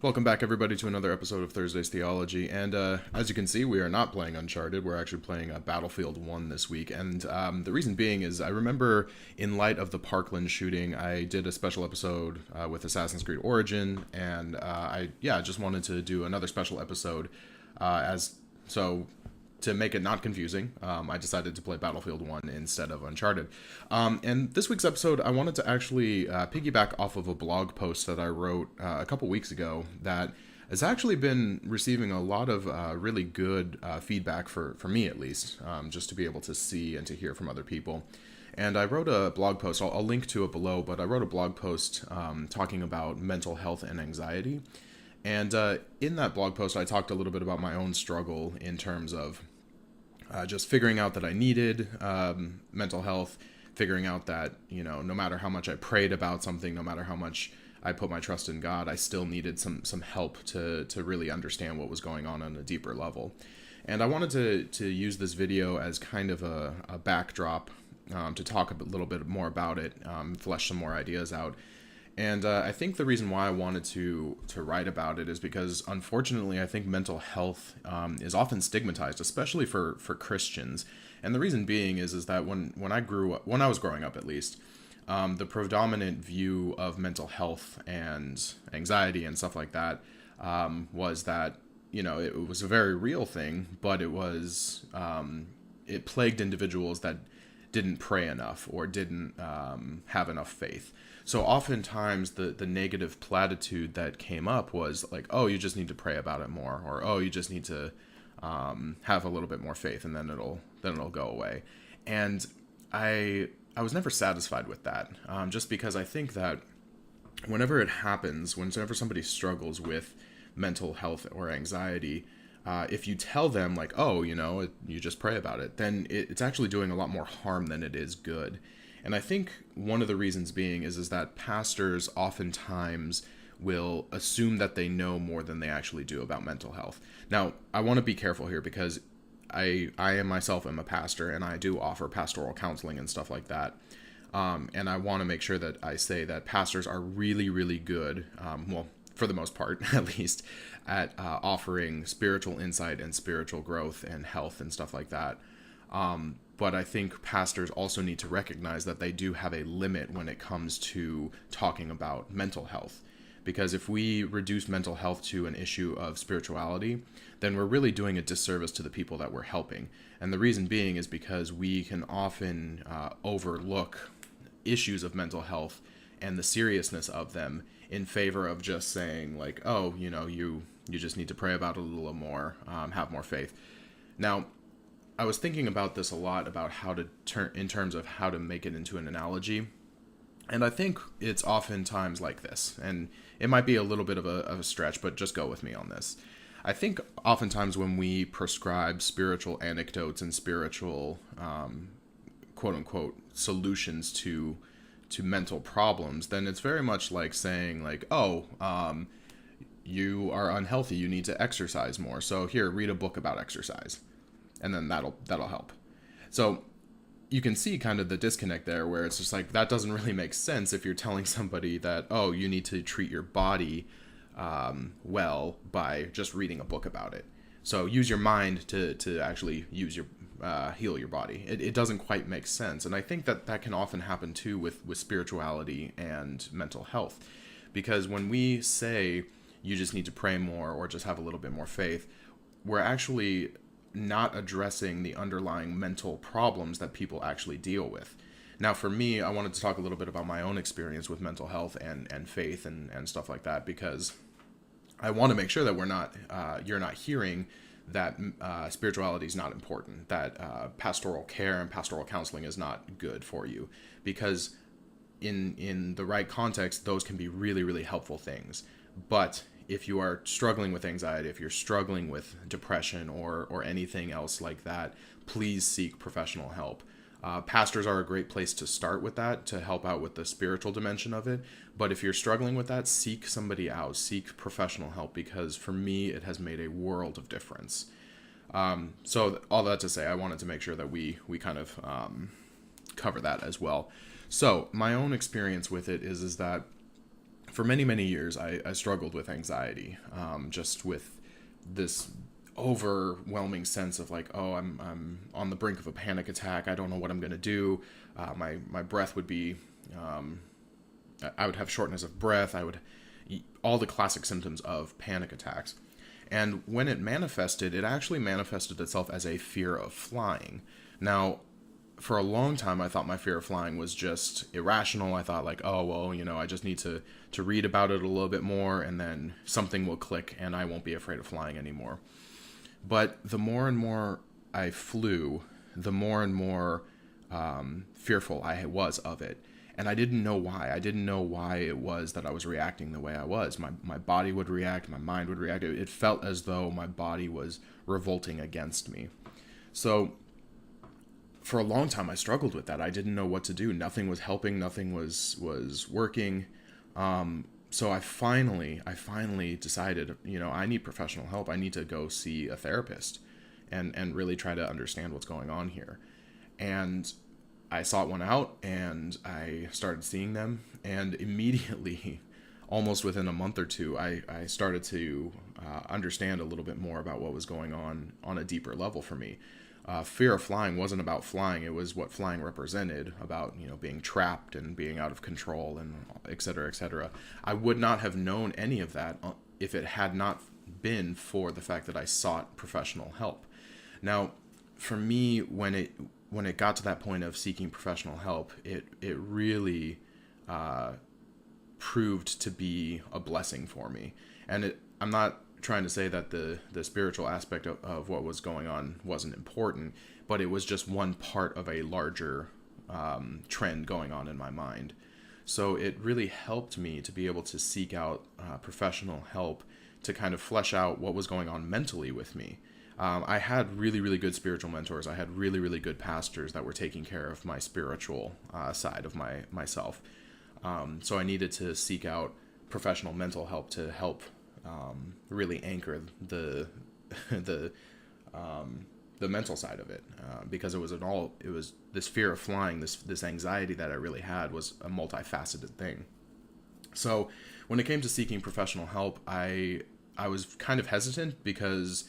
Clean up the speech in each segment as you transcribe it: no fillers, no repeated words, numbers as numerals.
Welcome back, everybody, to another episode of Thursday's Theology. And as you can see, we are not playing Uncharted. We're actually playing Battlefield 1 this week. And the reason being is I remember in light of the Parkland shooting, I did a special episode with Assassin's Creed Origin. And I just wanted to do another special episode to make it not confusing, I decided to play Battlefield 1 instead of Uncharted. And this week's episode, I wanted to actually piggyback off of a blog post that I wrote a couple weeks ago that has actually been receiving a lot of really good feedback for me, at least, just to be able to see and to hear from other people. And I wrote a blog post, I'll link to it below, but I wrote a blog post talking about mental health and anxiety. And in that blog post, I talked a little bit about my own struggle in terms of just figuring out that I needed mental health, figuring out that, no matter how much I prayed about something, no matter how much I put my trust in God, I still needed some help to really understand what was going on a deeper level. And I wanted to use this video as kind of a backdrop to talk a little bit more about it, flesh some more ideas out. And I think the reason why I wanted to write about it is because, unfortunately, I think mental health is often stigmatized, especially for Christians. And the reason being is that when I was growing up, at least, the predominant view of mental health and anxiety and stuff like that was that it was a very real thing, but it plagued individuals that didn't pray enough or didn't have enough faith. So oftentimes the negative platitude that came up was like, oh, you just need to pray about it more, or oh, you just need to have a little bit more faith, and then it'll go away. And I was never satisfied with that, just because I think that whenever it happens, whenever somebody struggles with mental health or anxiety, if you tell them like, oh, you just pray about it, then it's actually doing a lot more harm than it is good. And I think one of the reasons being is that pastors oftentimes will assume that they know more than they actually do about mental health. Now, I want to be careful here because I myself am a pastor, and I do offer pastoral counseling and stuff like that. And I want to make sure that I say that pastors are really, really good, for the most part, at least, at offering spiritual insight and spiritual growth and health and stuff like that. But I think pastors also need to recognize that they do have a limit when it comes to talking about mental health. Because if we reduce mental health to an issue of spirituality, then we're really doing a disservice to the people that we're helping. And the reason being is because we can often overlook issues of mental health and the seriousness of them in favor of just saying like, oh, you just need to pray about it a little more, have more faith. Now, I was thinking about this a lot, about how to in terms of how to make it into an analogy. And I think it's oftentimes like this, and it might be a little bit of a stretch, but just go with me on this. I think oftentimes when we prescribe spiritual anecdotes and spiritual, quote unquote, solutions to mental problems, then it's very much like saying like, oh, you are unhealthy, you need to exercise more. So here, read a book about exercise. And then that'll help. So you can see kind of the disconnect there, where it's just like, that doesn't really make sense if you're telling somebody that, oh, you need to treat your body well by just reading a book about it. So use your mind to actually heal your body. It doesn't quite make sense. And I think that can often happen too with spirituality and mental health. Because when we say you just need to pray more or just have a little bit more faith, we're actually not addressing the underlying mental problems that people actually deal with. Now, for me, I wanted to talk a little bit about my own experience with mental health and faith and stuff like that, because I want to make sure that you're not hearing that spirituality is not important, that pastoral care and pastoral counseling is not good for you, because in the right context, those can be really, really helpful things. But if you are struggling with anxiety, if you're struggling with depression or anything else like that, please seek professional help. Pastors are a great place to start with that, to help out with the spiritual dimension of it. But if you're struggling with that, seek somebody out, seek professional help, because for me, it has made a world of difference. So all that to say, I wanted to make sure that we kind of cover that as well. So my own experience with it is that for many, many years, I struggled with anxiety, just with this overwhelming sense of like, oh, I'm on the brink of a panic attack. I don't know what I'm going to do. My breath would be, I would have shortness of breath. All the classic symptoms of panic attacks. And when it manifested, it actually manifested itself as a fear of flying. Now, for a long time, I thought my fear of flying was just irrational. I thought like, oh, well, I just need to read about it a little bit more, and then something will click and I won't be afraid of flying anymore. But the more and more I flew, the more and more fearful I was of it. And I didn't know why. I didn't know why it was that I was reacting the way I was. My body would react, my mind would react. It felt as though my body was revolting against me. So for a long time, I struggled with that. I didn't know what to do. Nothing was helping. Nothing was working. So I finally decided, I need professional help. I need to go see a therapist and really try to understand what's going on here. And I sought one out, and I started seeing them, and immediately, almost within a month or two, I started to understand a little bit more about what was going on a deeper level for me. Fear of flying wasn't about flying. It was what flying represented, about, being trapped and being out of control and et cetera, et cetera. I would not have known any of that if it had not been for the fact that I sought professional help. Now, for me, when it got to that point of seeking professional help, it really proved to be a blessing for me. And I'm not trying to say that the spiritual aspect of what was going on wasn't important, but it was just one part of a larger trend going on in my mind. So it really helped me to be able to seek out professional help to kind of flesh out what was going on mentally with me. I had really, really good spiritual mentors. I had really, really good pastors that were taking care of my spiritual side of myself. So I needed to seek out professional mental help to help really anchor the mental side of it, because it was this fear of flying, this anxiety that I really had was a multifaceted thing. So when it came to seeking professional help, I was kind of hesitant because,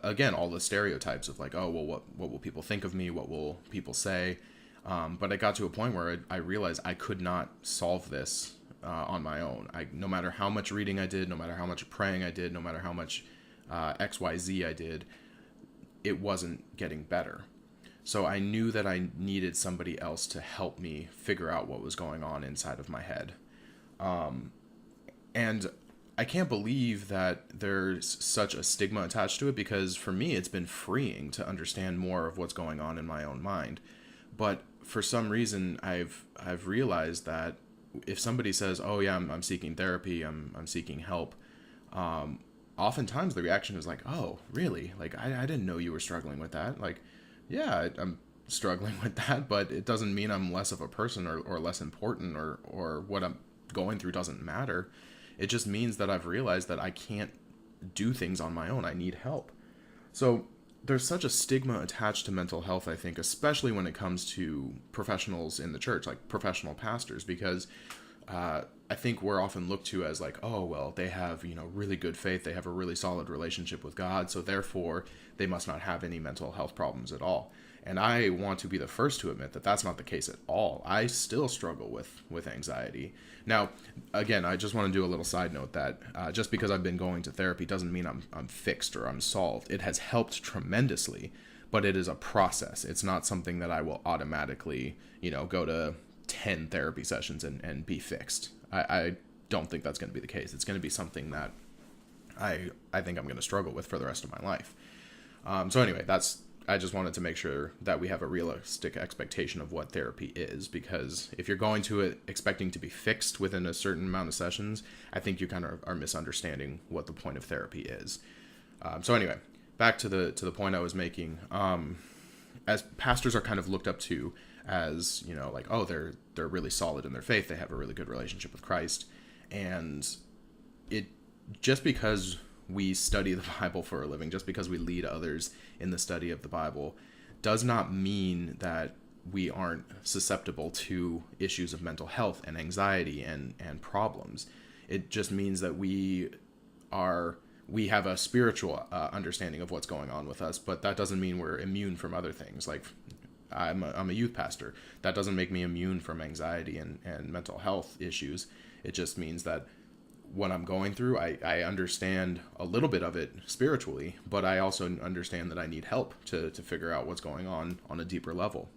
again, all the stereotypes of like, oh, well, what will people think of me? What will people say? But I got to a point where I realized I could not solve this on my own. No matter how much reading I did, no matter how much praying I did, no matter how much XYZ I did, it wasn't getting better. So I knew that I needed somebody else to help me figure out what was going on inside of my head. And I can't believe that there's such a stigma attached to it, because for me, it's been freeing to understand more of what's going on in my own mind. But for some reason, I've realized that if somebody says, "Oh yeah, I'm seeking therapy, I'm seeking help," oftentimes the reaction is like, "Oh, really? Like I didn't know you were struggling with that." Like, yeah, I'm struggling with that, but it doesn't mean I'm less of a person or less important, or what I'm going through doesn't matter. It just means that I've realized that I can't do things on my own. I need help. So there's such a stigma attached to mental health, I think, especially when it comes to professionals in the church, like professional pastors, because I think we're often looked to as like, oh, well, they have, really good faith. They have a really solid relationship with God. So therefore, they must not have any mental health problems at all. And I want to be the first to admit that that's not the case at all. I still struggle with anxiety. Now, again, I just want to do a little side note that just because I've been going to therapy doesn't mean I'm fixed or I'm solved. It has helped tremendously, but it is a process. It's not something that I will automatically, go to 10 therapy sessions and be fixed. I don't think that's going to be the case. It's going to be something that I think I'm going to struggle with for the rest of my life. So anyway, I just wanted to make sure that we have a realistic expectation of what therapy is, because if you're going to it expecting to be fixed within a certain amount of sessions, I think you kind of are misunderstanding what the point of therapy is. So anyway, back to the point I was making. As pastors are kind of looked up to as, like, oh, they're really solid in their faith. They have a really good relationship with Christ. And it just because we study the Bible for a living, just because we lead others in the study of the Bible, does not mean that we aren't susceptible to issues of mental health and anxiety and problems. It just means that we have a spiritual understanding of what's going on with us, but that doesn't mean we're immune from other things. Like I'm a youth pastor. That doesn't make me immune from anxiety and mental health issues. It just means that what I'm going through, I understand a little bit of it spiritually, but I also understand that I need help to figure out what's going on a deeper level.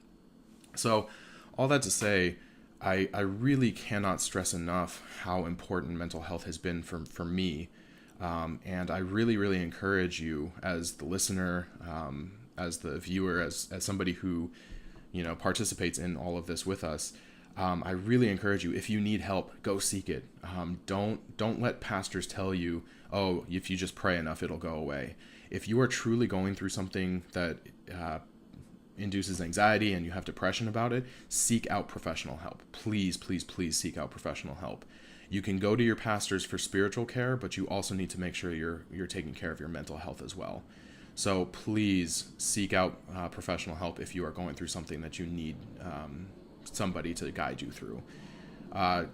So all that to say, I really cannot stress enough how important mental health has been for me. And I really, really encourage you as the listener, as the viewer, as somebody who, participates in all of this with us. I really encourage you, if you need help, go seek it. Don't let pastors tell you, oh, if you just pray enough, it'll go away. If you are truly going through something that induces anxiety and you have depression about it, seek out professional help. Please, please, please seek out professional help. You can go to your pastors for spiritual care, but you also need to make sure you're taking care of your mental health as well. So please seek out professional help if you are going through something that you need somebody to guide you through.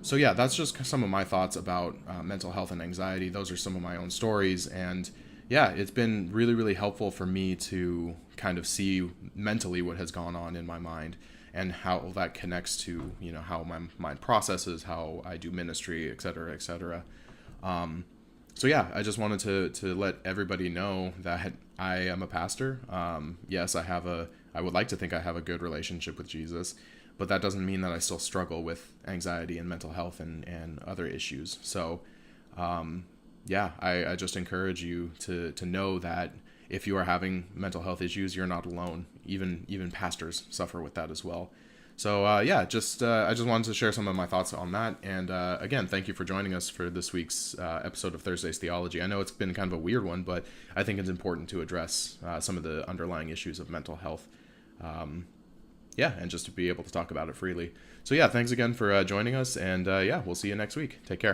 So yeah, that's just some of my thoughts about mental health and anxiety. Those are some of my own stories, and yeah, it's been really, really helpful for me to kind of see mentally what has gone on in my mind and how that connects to, how my mind processes, how I do ministry, et cetera, et cetera. So yeah, I just wanted to let everybody know that I am a pastor. Yes, I would like to think I have a good relationship with Jesus, but that doesn't mean that I still struggle with anxiety and mental health and other issues. So, yeah, I just encourage you to know that if you are having mental health issues, you're not alone. Even pastors suffer with that as well. So yeah, I just wanted to share some of my thoughts on that. And again, thank you for joining us for this week's episode of Thursday's Theology. I know it's been kind of a weird one, but I think it's important to address some of the underlying issues of mental health. Yeah, and just to be able to talk about it freely. So yeah, thanks again for joining us. And yeah, we'll see you next week. Take care.